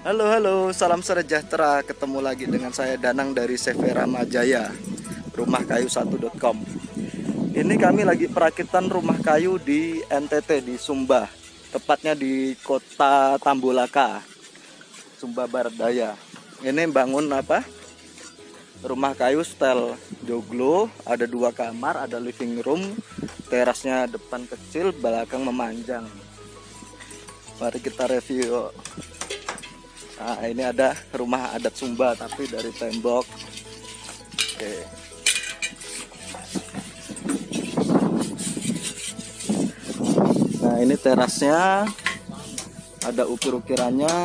Halo, salam sejahtera. Ketemu lagi dengan saya Danang dari CV Ramajaya, rumahkayu1.com. Ini kami lagi perakitan rumah kayu di NTT, di Sumba, tepatnya di kota Tambolaka, Sumba Barat Daya. Ini bangun apa? Rumah kayu style joglo, ada 2 kamar, ada living room, terasnya depan kecil, belakang memanjang. Mari kita review. Nah, ini ada rumah adat Sumba tapi dari tembok. Oke. Nah, ini terasnya ada ukir-ukirannya.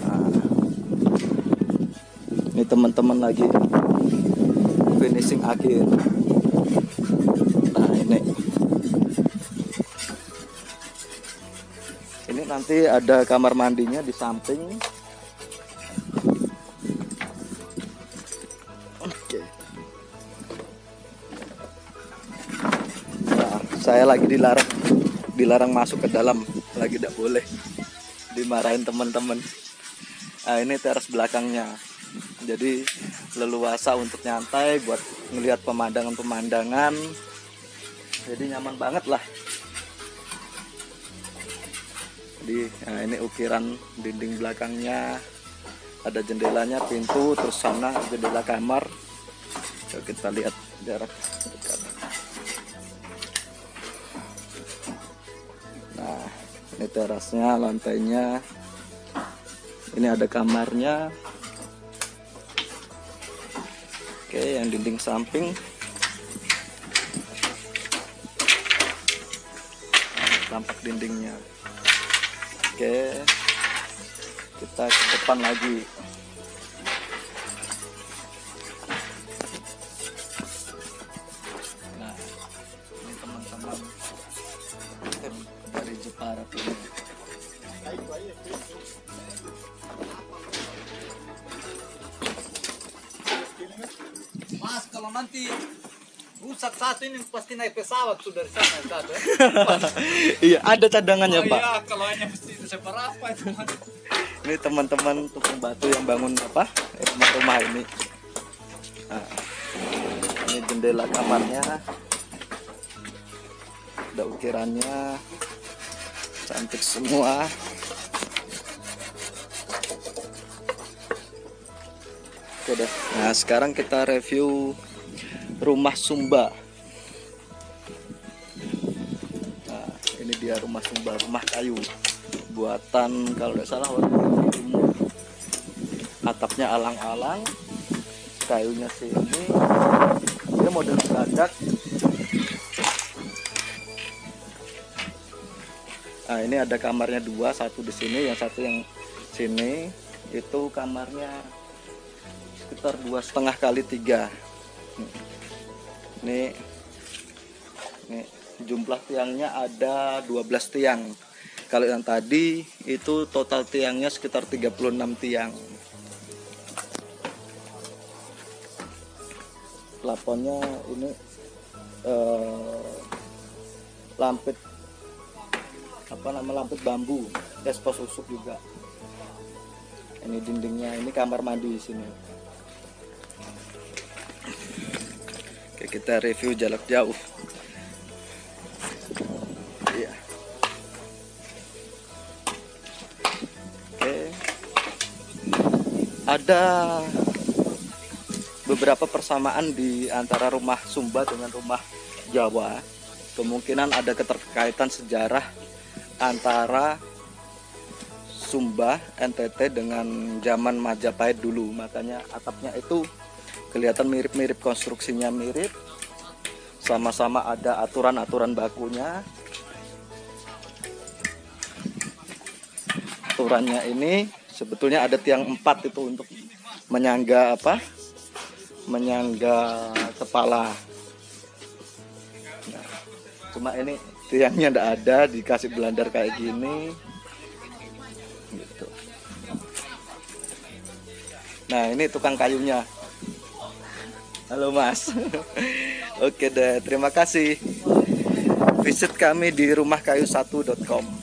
Nah, ini teman-teman lagi finishing akhir. Nah, ini nanti ada kamar mandinya di samping. Oke. Nah, saya lagi dilarang masuk ke dalam, lagi tidak boleh, dimarahin teman-teman. Nah, ini teras belakangnya, jadi leluasa untuk nyantai buat ngelihat pemandangan-pemandangan, jadi nyaman banget lah. Nah, ini ukiran dinding belakangnya, ada jendelanya, pintu, terus sana jendela kamar. Yuk kita lihat jarak dekat. Nah, ini terasnya, lantainya, ini ada kamarnya. Oke, yang dinding samping. Tampak dindingnya. Oke, kita ke depan lagi. Nah, ini teman-teman dari Jepara ini. Mas, kalau nanti rusak satu ini pasti naik pesawat tuh dari sana satu. Iya, ada cadangannya, Pak. Iya, kalau hanya mesti seberapa itu. Ini teman-teman tukang batu yang bangun apa? Rumah-rumah ini. Nah, ini jendela kamarnya. Ada ukirannya. Cantik semua. Oke deh. Nah, sekarang kita review rumah Sumba. Nah, ini dia rumah Sumba, rumah kayu buatan kalau tidak salah warga timur. Atapnya alang-alang, kayunya sini, dia model geladak. Nah, ini ada kamarnya 2, satu di sini, yang satu yang sini. Itu kamarnya sekitar 2,5 kali 3. Nih jumlah tiangnya ada 12 tiang. Kalau yang tadi itu total tiangnya sekitar 36 tiang. Plafonnya ini lampit lampit bambu, espos usuk juga. Ini dindingnya, ini kamar mandi di sini. Oke, kita review jarak jauh. Iya. Oke. Ada beberapa persamaan di antara rumah Sumba dengan rumah Jawa. Kemungkinan ada keterkaitan sejarah antara Sumba NTT dengan zaman Majapahit dulu, makanya atapnya itu kelihatan mirip-mirip, konstruksinya mirip, sama-sama ada aturan-aturan bakunya. Aturannya ini sebetulnya ada tiang 4 itu untuk menyangga menyangga kepala. Nah, cuma ini tiangnya tidak ada, dikasih belandar kayak gini gitu. Nah, ini tukang kayunya. Halo Mas. Oke deh, terima kasih. Visit kami di rumahkayu1.com.